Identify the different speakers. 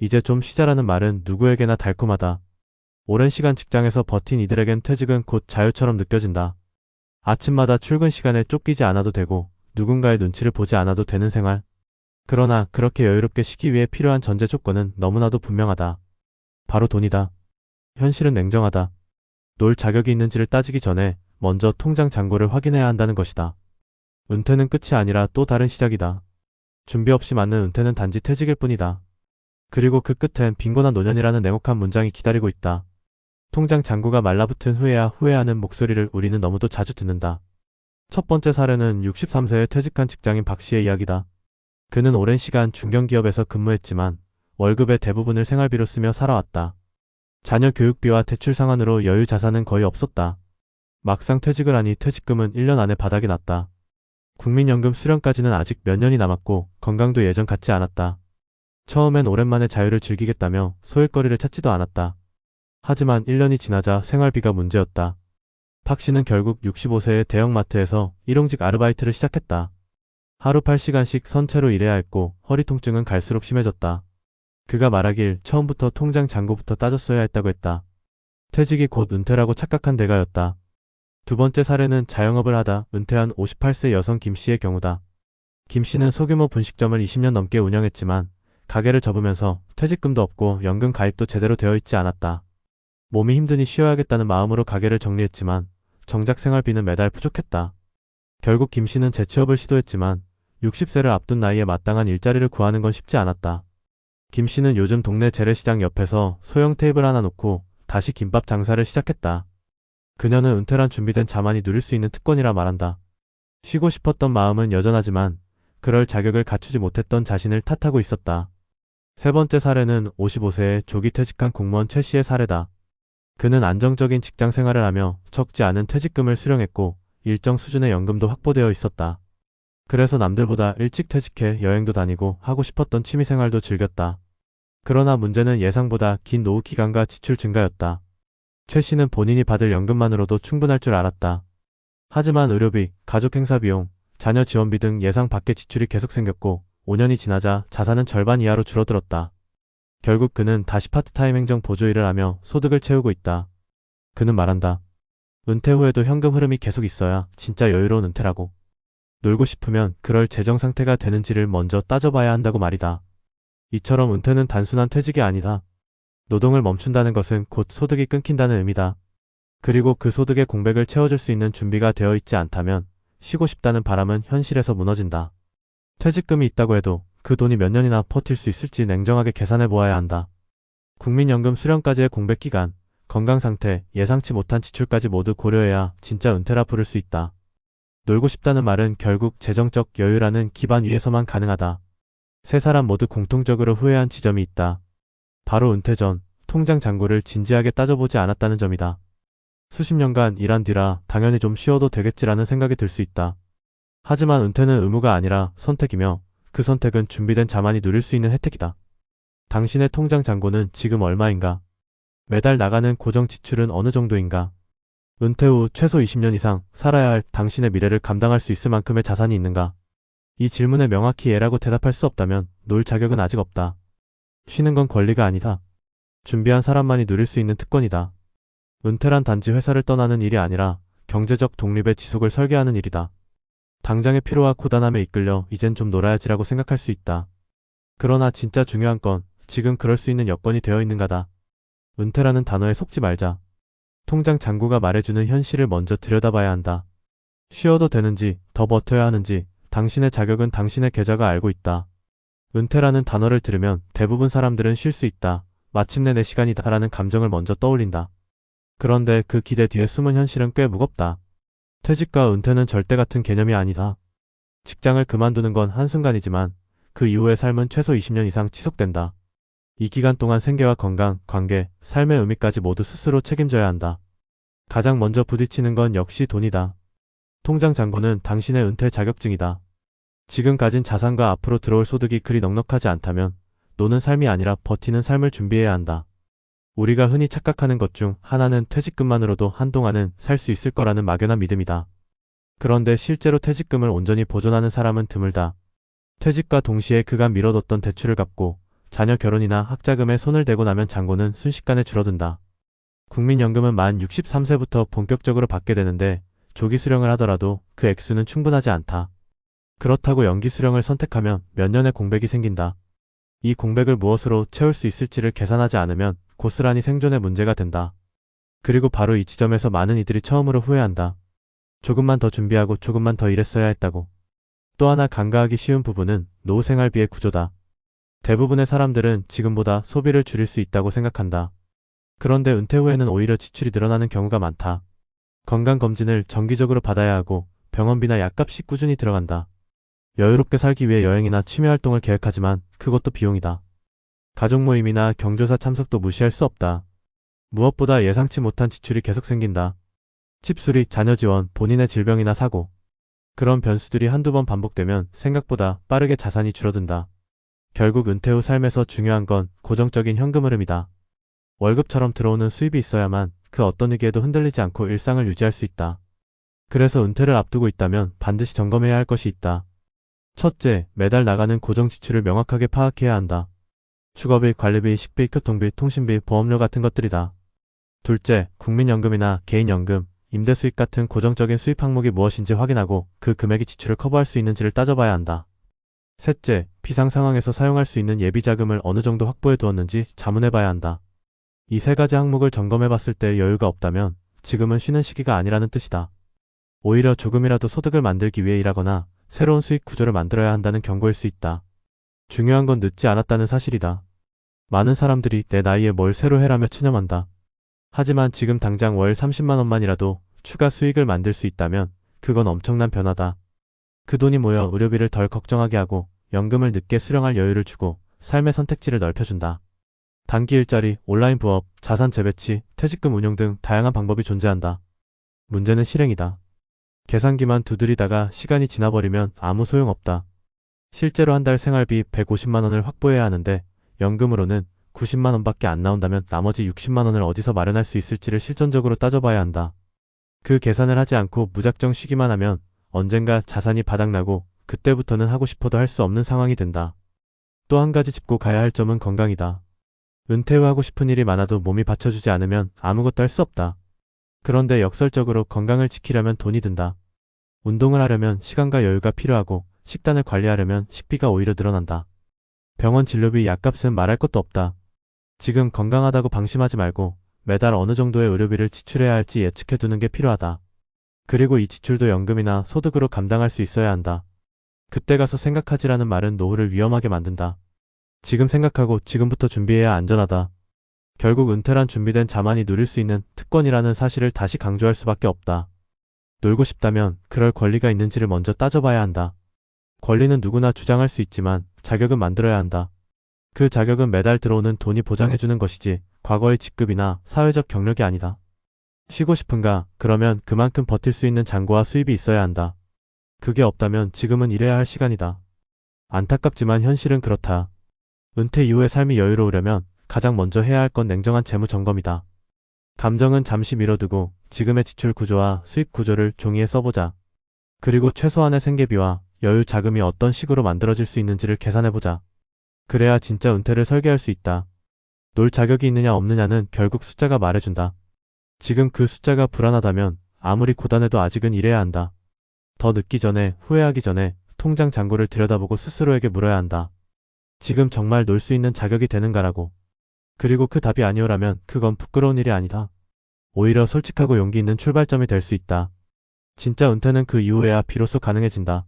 Speaker 1: 이제 좀 쉬자라는 말은 누구에게나 달콤하다. 오랜 시간 직장에서 버틴 이들에겐 퇴직은 곧 자유처럼 느껴진다. 아침마다 출근 시간에 쫓기지 않아도 되고 누군가의 눈치를 보지 않아도 되는 생활. 그러나 그렇게 여유롭게 쉬기 위해 필요한 전제 조건은 너무나도 분명하다. 바로 돈이다. 현실은 냉정하다. 놀 자격이 있는지를 따지기 전에 먼저 통장 잔고를 확인해야 한다는 것이다. 은퇴는 끝이 아니라 또 다른 시작이다. 준비 없이 맞는 은퇴는 단지 퇴직일 뿐이다. 그리고 그 끝엔 빈곤한 노년이라는 냉혹한 문장이 기다리고 있다. 통장 잔고가 말라붙은 후에야 후회하는 목소리를 우리는 너무도 자주 듣는다. 첫 번째 사례는 63세에 퇴직한 직장인 박 씨의 이야기다. 그는 오랜 시간 중견기업에서 근무했지만 월급의 대부분을 생활비로 쓰며 살아왔다. 자녀 교육비와 대출 상환으로 여유 자산은 거의 없었다. 막상 퇴직을 하니 퇴직금은 1년 안에 바닥이 났다. 국민연금 수령까지는 아직 몇 년이 남았고 건강도 예전 같지 않았다. 처음엔 오랜만에 자유를 즐기겠다며 소일거리를 찾지도 않았다. 하지만 1년이 지나자 생활비가 문제였다. 박 씨는 결국 65세의 대형마트에서 일용직 아르바이트를 시작했다. 하루 8시간씩 선체로 일해야 했고 허리 통증은 갈수록 심해졌다. 그가 말하길 처음부터 통장 잔고부터 따졌어야 했다고 했다. 퇴직이 곧 은퇴라고 착각한 대가였다. 두 번째 사례는 자영업을 하다 은퇴한 58세 여성 김 씨의 경우다. 김 씨는 소규모 분식점을 20년 넘게 운영했지만 가게를 접으면서 퇴직금도 없고 연금 가입도 제대로 되어 있지 않았다. 몸이 힘드니 쉬어야겠다는 마음으로 가게를 정리했지만 정작 생활비는 매달 부족했다. 결국 김 씨는 재취업을 시도했지만 60세를 앞둔 나이에 마땅한 일자리를 구하는 건 쉽지 않았다. 김 씨는 요즘 동네 재래시장 옆에서 소형 테이블 하나 놓고 다시 김밥 장사를 시작했다. 그녀는 은퇴란 준비된 자만이 누릴 수 있는 특권이라 말한다. 쉬고 싶었던 마음은 여전하지만 그럴 자격을 갖추지 못했던 자신을 탓하고 있었다. 세 번째 사례는 55세에 조기 퇴직한 공무원 최 씨의 사례다. 그는 안정적인 직장 생활을 하며 적지 않은 퇴직금을 수령했고 일정 수준의 연금도 확보되어 있었다. 그래서 남들보다 일찍 퇴직해 여행도 다니고 하고 싶었던 취미생활도 즐겼다. 그러나 문제는 예상보다 긴 노후 기간과 지출 증가였다. 최 씨는 본인이 받을 연금만으로도 충분할 줄 알았다. 하지만 의료비, 가족 행사 비용, 자녀 지원비 등 예상 밖의 지출이 계속 생겼고 5년이 지나자 자산은 절반 이하로 줄어들었다. 결국 그는 다시 파트타임 행정 보조 일을 하며 소득을 채우고 있다. 그는 말한다. 은퇴 후에도 현금 흐름이 계속 있어야 진짜 여유로운 은퇴라고. 놀고 싶으면 그럴 재정 상태가 되는지를 먼저 따져봐야 한다고 말이다. 이처럼 은퇴는 단순한 퇴직이 아니다. 노동을 멈춘다는 것은 곧 소득이 끊긴다는 의미다. 그리고 그 소득의 공백을 채워줄 수 있는 준비가 되어 있지 않다면 쉬고 싶다는 바람은 현실에서 무너진다. 퇴직금이 있다고 해도 그 돈이 몇 년이나 버틸 수 있을지 냉정하게 계산해 보아야 한다. 국민연금 수령까지의 공백기간, 건강상태, 예상치 못한 지출까지 모두 고려해야 진짜 은퇴라 부를 수 있다. 놀고 싶다는 말은 결국 재정적 여유라는 기반 위에서만 가능하다. 세 사람 모두 공통적으로 후회한 지점이 있다. 바로 은퇴 전 통장 잔고를 진지하게 따져보지 않았다는 점이다. 수십 년간 일한 뒤라 당연히 좀 쉬어도 되겠지라는 생각이 들 수 있다. 하지만 은퇴는 의무가 아니라 선택이며 그 선택은 준비된 자만이 누릴 수 있는 혜택이다. 당신의 통장 잔고는 지금 얼마인가? 매달 나가는 고정 지출은 어느 정도인가? 은퇴 후 최소 20년 이상 살아야 할 당신의 미래를 감당할 수 있을 만큼의 자산이 있는가? 이 질문에 명확히 예라고 대답할 수 없다면 놀 자격은 아직 없다. 쉬는 건 권리가 아니다. 준비한 사람만이 누릴 수 있는 특권이다. 은퇴란 단지 회사를 떠나는 일이 아니라 경제적 독립의 지속을 설계하는 일이다. 당장의 피로와 고단함에 이끌려 이젠 좀 놀아야지라고 생각할 수 있다. 그러나 진짜 중요한 건 지금 그럴 수 있는 여건이 되어 있는가다. 은퇴라는 단어에 속지 말자. 통장 잔고가 말해주는 현실을 먼저 들여다봐야 한다. 쉬어도 되는지, 더 버텨야 하는지 당신의 자격은 당신의 계좌가 알고 있다. 은퇴라는 단어를 들으면 대부분 사람들은 쉴 수 있다. 마침내 내 시간이다 라는 감정을 먼저 떠올린다. 그런데 그 기대 뒤에 숨은 현실은 꽤 무겁다. 퇴직과 은퇴는 절대 같은 개념이 아니다. 직장을 그만두는 건 한순간이지만 그 이후의 삶은 최소 20년 이상 지속된다. 이 기간 동안 생계와 건강, 관계, 삶의 의미까지 모두 스스로 책임져야 한다. 가장 먼저 부딪히는 건 역시 돈이다. 통장 잔고는 당신의 은퇴 자격증이다. 지금 가진 자산과 앞으로 들어올 소득이 그리 넉넉하지 않다면 노는 삶이 아니라 버티는 삶을 준비해야 한다. 우리가 흔히 착각하는 것 중 하나는 퇴직금만으로도 한동안은 살 수 있을 거라는 막연한 믿음이다. 그런데 실제로 퇴직금을 온전히 보존하는 사람은 드물다. 퇴직과 동시에 그간 미뤄뒀던 대출을 갚고 자녀 결혼이나 학자금에 손을 대고 나면 잔고는 순식간에 줄어든다. 국민연금은 만 63세부터 본격적으로 받게 되는데 조기 수령을 하더라도 그 액수는 충분하지 않다. 그렇다고 연기 수령을 선택하면 몇 년의 공백이 생긴다. 이 공백을 무엇으로 채울 수 있을지를 계산하지 않으면 고스란히 생존에 문제가 된다. 그리고 바로 이 지점에서 많은 이들이 처음으로 후회한다. 조금만 더 준비하고 조금만 더 일했어야 했다고. 또 하나 간과하기 쉬운 부분은 노후 생활비의 구조다. 대부분의 사람들은 지금보다 소비를 줄일 수 있다고 생각한다. 그런데 은퇴 후에는 오히려 지출이 늘어나는 경우가 많다. 건강검진을 정기적으로 받아야 하고 병원비나 약값이 꾸준히 들어간다. 여유롭게 살기 위해 여행이나 취미활동을 계획하지만 그것도 비용이다. 가족 모임이나 경조사 참석도 무시할 수 없다. 무엇보다 예상치 못한 지출이 계속 생긴다. 칩수리, 자녀 지원, 본인의 질병이나 사고. 그런 변수들이 한두 번 반복되면 생각보다 빠르게 자산이 줄어든다. 결국 은퇴 후 삶에서 중요한 건 고정적인 현금 흐름이다. 월급처럼 들어오는 수입이 있어야만 그 어떤 위기에도 흔들리지 않고 일상을 유지할 수 있다. 그래서 은퇴를 앞두고 있다면 반드시 점검해야 할 것이 있다. 첫째, 매달 나가는 고정 지출을 명확하게 파악해야 한다. 주거비, 관리비, 식비, 교통비, 통신비, 보험료 같은 것들이다. 둘째, 국민연금이나 개인연금, 임대수익 같은 고정적인 수입 항목이 무엇인지 확인하고 그 금액이 지출을 커버할 수 있는지를 따져봐야 한다. 셋째, 비상 상황에서 사용할 수 있는 예비자금을 어느 정도 확보해 두었는지 자문해봐야 한다. 이 세 가지 항목을 점검해봤을 때 여유가 없다면 지금은 쉬는 시기가 아니라는 뜻이다. 오히려 조금이라도 소득을 만들기 위해 일하거나 새로운 수익 구조를 만들어야 한다는 경고일 수 있다. 중요한 건 늦지 않았다는 사실이다. 많은 사람들이 내 나이에 뭘 새로 해라며 체념한다. 하지만 지금 당장 월 30만 원만이라도 추가 수익을 만들 수 있다면 그건 엄청난 변화다. 그 돈이 모여 의료비를 덜 걱정하게 하고 연금을 늦게 수령할 여유를 주고 삶의 선택지를 넓혀준다. 단기 일자리, 온라인 부업, 자산 재배치, 퇴직금 운용 등 다양한 방법이 존재한다. 문제는 실행이다. 계산기만 두드리다가 시간이 지나버리면 아무 소용없다. 실제로 한 달 생활비 150만 원을 확보해야 하는데 연금으로는 90만 원밖에 안 나온다면 나머지 60만 원을 어디서 마련할 수 있을지를 실전적으로 따져봐야 한다. 그 계산을 하지 않고 무작정 쉬기만 하면 언젠가 자산이 바닥나고 그때부터는 하고 싶어도 할 수 없는 상황이 된다. 또 한 가지 짚고 가야 할 점은 건강이다. 은퇴 후 하고 싶은 일이 많아도 몸이 받쳐주지 않으면 아무것도 할 수 없다. 그런데 역설적으로 건강을 지키려면 돈이 든다. 운동을 하려면 시간과 여유가 필요하고 식단을 관리하려면 식비가 오히려 늘어난다. 병원 진료비, 약값은 말할 것도 없다. 지금 건강하다고 방심하지 말고 매달 어느 정도의 의료비를 지출해야 할지 예측해두는 게 필요하다. 그리고 이 지출도 연금이나 소득으로 감당할 수 있어야 한다. 그때 가서 생각하지라는 말은 노후를 위험하게 만든다. 지금 생각하고 지금부터 준비해야 안전하다. 결국 은퇴란 준비된 자만이 누릴 수 있는 특권이라는 사실을 다시 강조할 수밖에 없다. 놀고 싶다면 그럴 권리가 있는지를 먼저 따져봐야 한다. 권리는 누구나 주장할 수 있지만 자격은 만들어야 한다. 그 자격은 매달 들어오는 돈이 보장해주는 것이지 과거의 직급이나 사회적 경력이 아니다. 쉬고 싶은가? 그러면 그만큼 버틸 수 있는 잔고와 수입이 있어야 한다. 그게 없다면 지금은 일해야 할 시간이다. 안타깝지만 현실은 그렇다. 은퇴 이후의 삶이 여유로우려면 가장 먼저 해야 할 건 냉정한 재무 점검이다. 감정은 잠시 미뤄두고 지금의 지출 구조와 수입 구조를 종이에 써보자. 그리고 최소한의 생계비와 여유 자금이 어떤 식으로 만들어질 수 있는지를 계산해보자. 그래야 진짜 은퇴를 설계할 수 있다. 놀 자격이 있느냐 없느냐는 결국 숫자가 말해준다. 지금 그 숫자가 불안하다면 아무리 고단해도 아직은 일해야 한다. 더 늦기 전에, 후회하기 전에 통장 잔고를 들여다보고 스스로에게 물어야 한다. 지금 정말 놀 수 있는 자격이 되는가라고. 그리고 그 답이 아니오라면 그건 부끄러운 일이 아니다. 오히려 솔직하고 용기 있는 출발점이 될 수 있다. 진짜 은퇴는 그 이후에야 비로소 가능해진다.